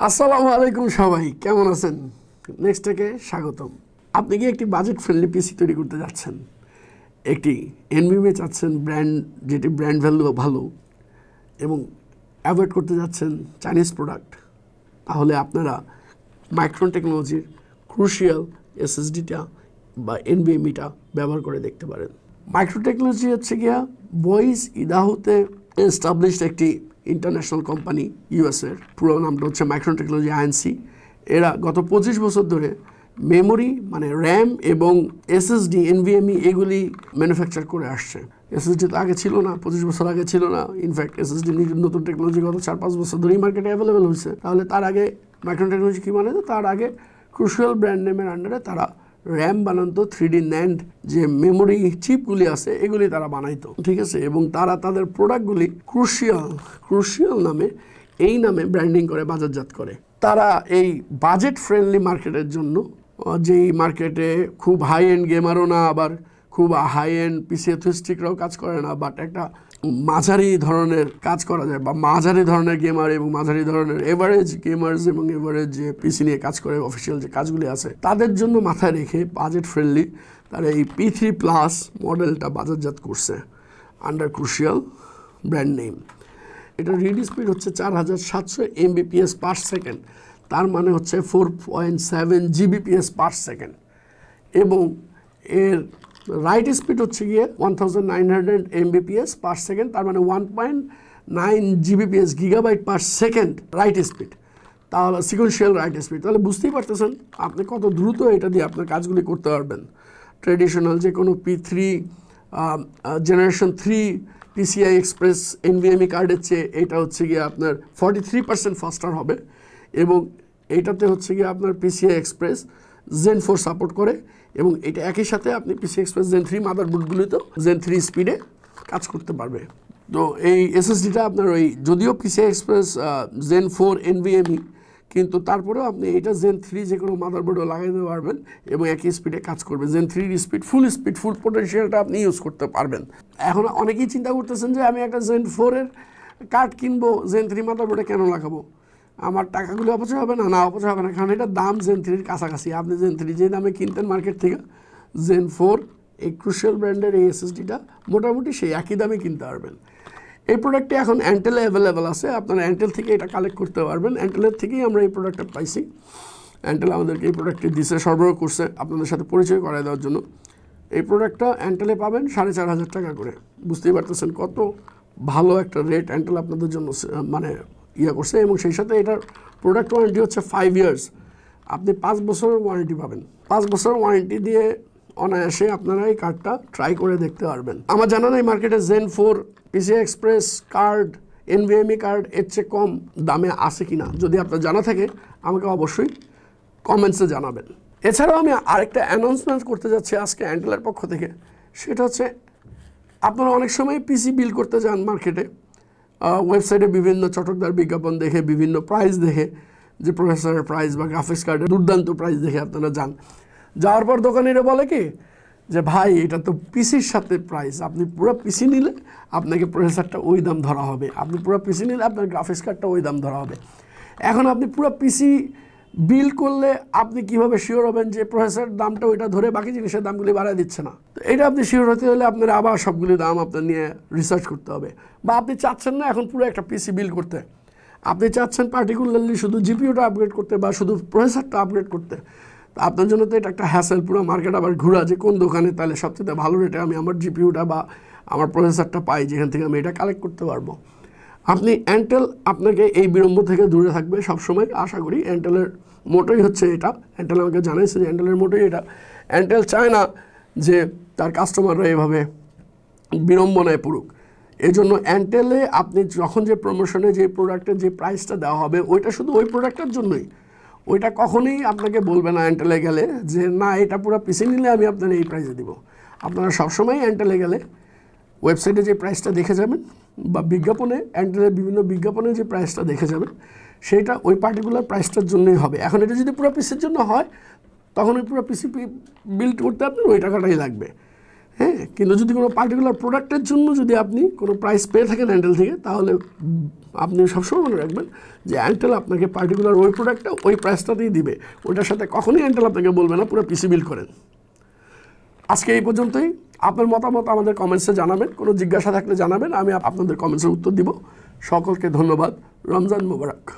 আসসালামু আলাইকুম সবাই, কেমন আছেন? নেক্সট টেকে স্বাগতম। আপনি কি একটি বাজেট ফ্রেন্ডলি পিসি তৈরি করতে যাচ্ছেন, একটি এনভিএমএ চাচ্ছেন ব্র্যান্ড, যেটি ব্র্যান্ড ভ্যালু ভালো এবং অ্যাভয়েড করতে যাচ্ছেন চাইনিজ প্রোডাক্ট, তাহলে আপনারা মাইক্রন টেকনোলজির ক্রুশিয়াল এসএসডিটা বা এনভিএমইটা ব্যবহার করে দেখতে পারেন। মাইক্রন টেকনোলজি হচ্ছে গিয়া বয়েজ ইদাহোতে এস্টাবলিশড একটি ইন্টারন্যাশনাল কোম্পানি, ইউএসের। পুরো নামটা হচ্ছে মাইক্রন টেকনোলজি আইএনসি। এরা গত 25 বছর ধরে মেমোরি মানে র্যাম এবং এসএসডি এনভিএমই এগুলি ম্যানুফ্যাকচার করে আসছে। এসএসডি তো আগে ছিল না, 25 বছর আগে ছিল না। ইনফ্যাক্ট এসএসডি নতুন টেকনোলজি গত 4-5 বছর ধরেই মার্কেটে অ্যাভেলেবেল হয়েছে। তাহলে তার আগে মাইক্রন টেকনোলজি কী মানে? তার আগে ক্রুশিয়াল ব্র্যান্ড নেমের আন্ডারে তারা র্যাম বানাতো, 3D NAND যে মেমোরি চিপগুলি আছে এগুলি তারা বানাইতো, ঠিক আছে। এবং তারা তাদের প্রোডাক্টগুলি ক্রুশিয়াল নামে এই নামে ব্র্যান্ডিং করে বাজারজাত করে। তারা এই বাজেট ফ্রেন্ডলি মার্কেটের জন্য, যেই মার্কেটে খুব হাই এন্ড গেমারও না, আবার খুব হাই এন্ড পিসি এথিস্টিকরাও কাজ করে না, বাট একটা মাঝারি ধরনের কাজ করা যায়, বা মাঝারি ধরনের গেমার এবং মাঝারি ধরনের এভারেজ গেমার্স এবং এভারেজ যে পিসি নিয়ে কাজ করে অফিসিয়াল যে কাজগুলি আছে তাদের জন্য মাথায় রেখে বাজেট ফ্রেন্ডলি তারা এই P3+ মডেলটা বাজারজাত করছে আন্ডার ক্রুশিয়াল ব্র্যান্ড নেম। এটা রিড স্পিড হচ্ছে 4700 Mbps/s, তার মানে হচ্ছে 4.7 Gbps/s, এবং এর রাইট স্পিড হচ্ছে গিয়ে 1900 Mbps/s, তার মানে 1.9 Gbps GB/s রাইট স্পিড। তাহলে সিকোয়েন্সিয়াল রাইট স্পিড। তাহলে বুঝতেই পারতেছেন আপনি কত দ্রুত এটা দিয়ে আপনার কাজগুলি করতে পারবেন। ট্রেডিশনাল যে কোনো P3 generation 3 PCI Express NVMe কার্ডের চেয়ে এটা হচ্ছে গিয়ে আপনার 43% ফাস্টার হবে, এবং এইটাতে হচ্ছে গিয়ে আপনার PCI Express Zen 4 সাপোর্ট করে, এবং এটা একই সাথে আপনি PCI Express Zen 3 মাদারবোর্ডগুলিতেও Zen 3 স্পিডে কাজ করতে পারবে। তো এই এসএসডিটা আপনার ওই যদিও PCI Express Zen 4 NVMe, কিন্তু তারপরেও আপনি এটা Zen 3 যে কোনো মাদারবোর্ডও লাগাইতে পারবেন এবং একই স্পিডে কাজ করবে। Zen 3 স্পিড, ফুল পোটেনশিয়ালটা আপনি ইউজ করতে পারবেন। এখন অনেকেই চিন্তা করতেছেন যে আমি একটা Zen 4-এর কার্ড কিনবো, Zen 3 মাদারবোর্ডে কেন লাগাবো? আমার টাকাগুলো অপচয় হবে না? না, অপচয় হবে না, কারণ এটার দাম Zen 3-র কাছাকাছি। আপনি Zen 3 যে দামে কিনতেন মার্কেট থেকে, Zen 4 এই ক্রুশিয়াল ব্র্যান্ডের এই এসএসডিটা মোটামুটি সেই একই দামে কিনতে পারবেন। এই প্রোডাক্টটি এখন অ্যান্টেলে অ্যাভেলেবেল আছে, আপনারা অ্যান্টেল থেকে এটা কালেক্ট করতে পারবেন। অ্যান্টেলের থেকেই আমরা এই প্রোডাক্টটা পাইছি। অ্যান্টেল আমাদেরকে এই প্রোডাক্টটি দিছে, সরবরাহ করছে আপনাদের সাথে পরিচয় করায় দেওয়ার জন্য। এই প্রোডাক্টটা অ্যান্টেলে পাবেন 4500 টাকা করে। বুঝতেই পারতেছেন কত ভালো একটা রেট অ্যান্টেল আপনাদের জন্য মানে করছে, এবং সেই সাথে এটার প্রোডাক্ট ওয়ারেন্টি হচ্ছে 5 ইয়ার্স। আপনি 5 বছরের ওয়ারেন্টি পাবেন। 5 বছরের ওয়ারেন্টি দিয়ে অনায়াসে আপনারা এই কার্ডটা ট্রাই করে দেখতে পারবেন। আমার জানা নেই মার্কেটে Zen 4 PCI Express card, NVMe card এর চেয়ে কম দামে আছে কিনা। যদি আপনার জানা থাকে আমাকে অবশ্যই কমেন্টসে জানাবেন। এছাড়াও আমি আরেকটা অ্যানাউন্সমেন্ট করতে যাচ্ছি আজকে অ্যান্টেলের পক্ষ থেকে। সেটা হচ্ছে, আপনারা অনেক সময় পিসি বিল করতে যান মার্কেটে, ওয়েবসাইটে বিভিন্ন চটকদার বিজ্ঞাপন দেখে, বিভিন্ন প্রাইস দেখে, যে প্রসেসরের প্রাইস বা গ্রাফিক্স কার্ডের দুর্দান্ত প্রাইস দেখে আপনারা যান। যাওয়ার পর দোকানিরা বলে কি যে ভাই এটা তো পিসির সাথে প্রাইস, আপনি পুরো পিসি নিলে আপনাকে প্রসেসরটা ওই দাম ধরা হবে, আপনি পুরো পিসি নিলে আপনার গ্রাফিক্স কার্ডটা ওই দাম ধরা হবে। এখন আপনি পুরো পিসি বিল করলে আপনি কিভাবে শিওর হবেন যে প্রসেসরের দামটা ওইটা ধরে বাকি জিনিসের দামগুলি বাড়ায় দিচ্ছে না? তো এটা আপনি শিওর হতে হলে আপনার আবার সবগুলি দাম আপনার নিয়ে রিসার্চ করতে হবে। বা আপনি চাচ্ছেন না এখন পুরো একটা পিসি বিল করতে, আপনি চাচ্ছেন পার্টিকুলারলি শুধু জিপিইউটা আপগ্রেড করতে বা শুধু প্রসেসরটা আপগ্রেড করতে। তো আপনার জন্য তো এটা একটা হ্যাসেল, পুরো মার্কেট আবার ঘোরা যে কোন দোকানে তাহলে সবচেয়ে ভালো রেটে আমি আমার জিপিইউটা বা আমার প্রসেসরটা পাই, যেখান থেকে আমি এটা কালেক্ট করতে পারবো। আপনি অ্যান্টেল আপনাকে এই বিড়ম্ব থেকে দূরে থাকবে সবসময়, আশা করি। অ্যান্টেলের মোটোই হচ্ছে এটা, অ্যান্টেল আমাকে জানাইছে যে অ্যান্টেলের মোটোই এটা। অ্যান্টেল চায় না যে তার কাস্টমাররা এভাবে বিড়ম্বনায় পড়ুক। এই জন্য অ্যান্টেলে আপনি যখন যে প্রমোশনে যে প্রোডাক্টের যে প্রাইসটা দেওয়া হবে ওইটা শুধু ওই প্রোডাক্টের জন্যই, ওইটা কখনোই আপনাকে বলবে না অ্যান্টেলে গেলে যে না এটা পুরো পিসি নিলে আমি আপনার এই প্রাইসে দিব। আপনারা সবসময় অ্যান্টেলে গেলে ওয়েবসাইটে যে প্রাইসটা দেখে যাবেন বা বিজ্ঞাপনে, অ্যান্টেলের বিভিন্ন বিজ্ঞাপনে যে প্রাইসটা দেখে যাবেন সেটা ওই পার্টিকুলার প্রাইসটার জন্যই হবে। এখন এটা যদি পুরো পিসির জন্য হয় তখন ওই পুরো পিসি বিল্ড করতে আপনার ওই টাকাটাই লাগবে। হ্যাঁ, কিন্তু যদি কোনো পার্টিকুলার প্রোডাক্টের জন্য যদি আপনি কোনো প্রাইস পেয়ে থাকেন অ্যান্টেল থেকে, তাহলে আপনি সবসময় মনে রাখবেন যে অ্যান্টেল আপনাকে পার্টিকুলার ওই প্রোডাক্টটা ওই প্রাইসটাতেই দিবে, ওটার সাথে কখনোই অ্যান্টেল আপনাকে বলবে না পুরো পিসি বিল্ড করেন। আজকে এই পর্যন্তই। আপনার মতামত আমাদের কমেন্টসে জানাবেন, কোনো জিজ্ঞাসা থাকলে জানাবেন, আমি আপনাদের কমেন্টসের উত্তর দিব। সকলকে ধন্যবাদ। রমজান মোবারক।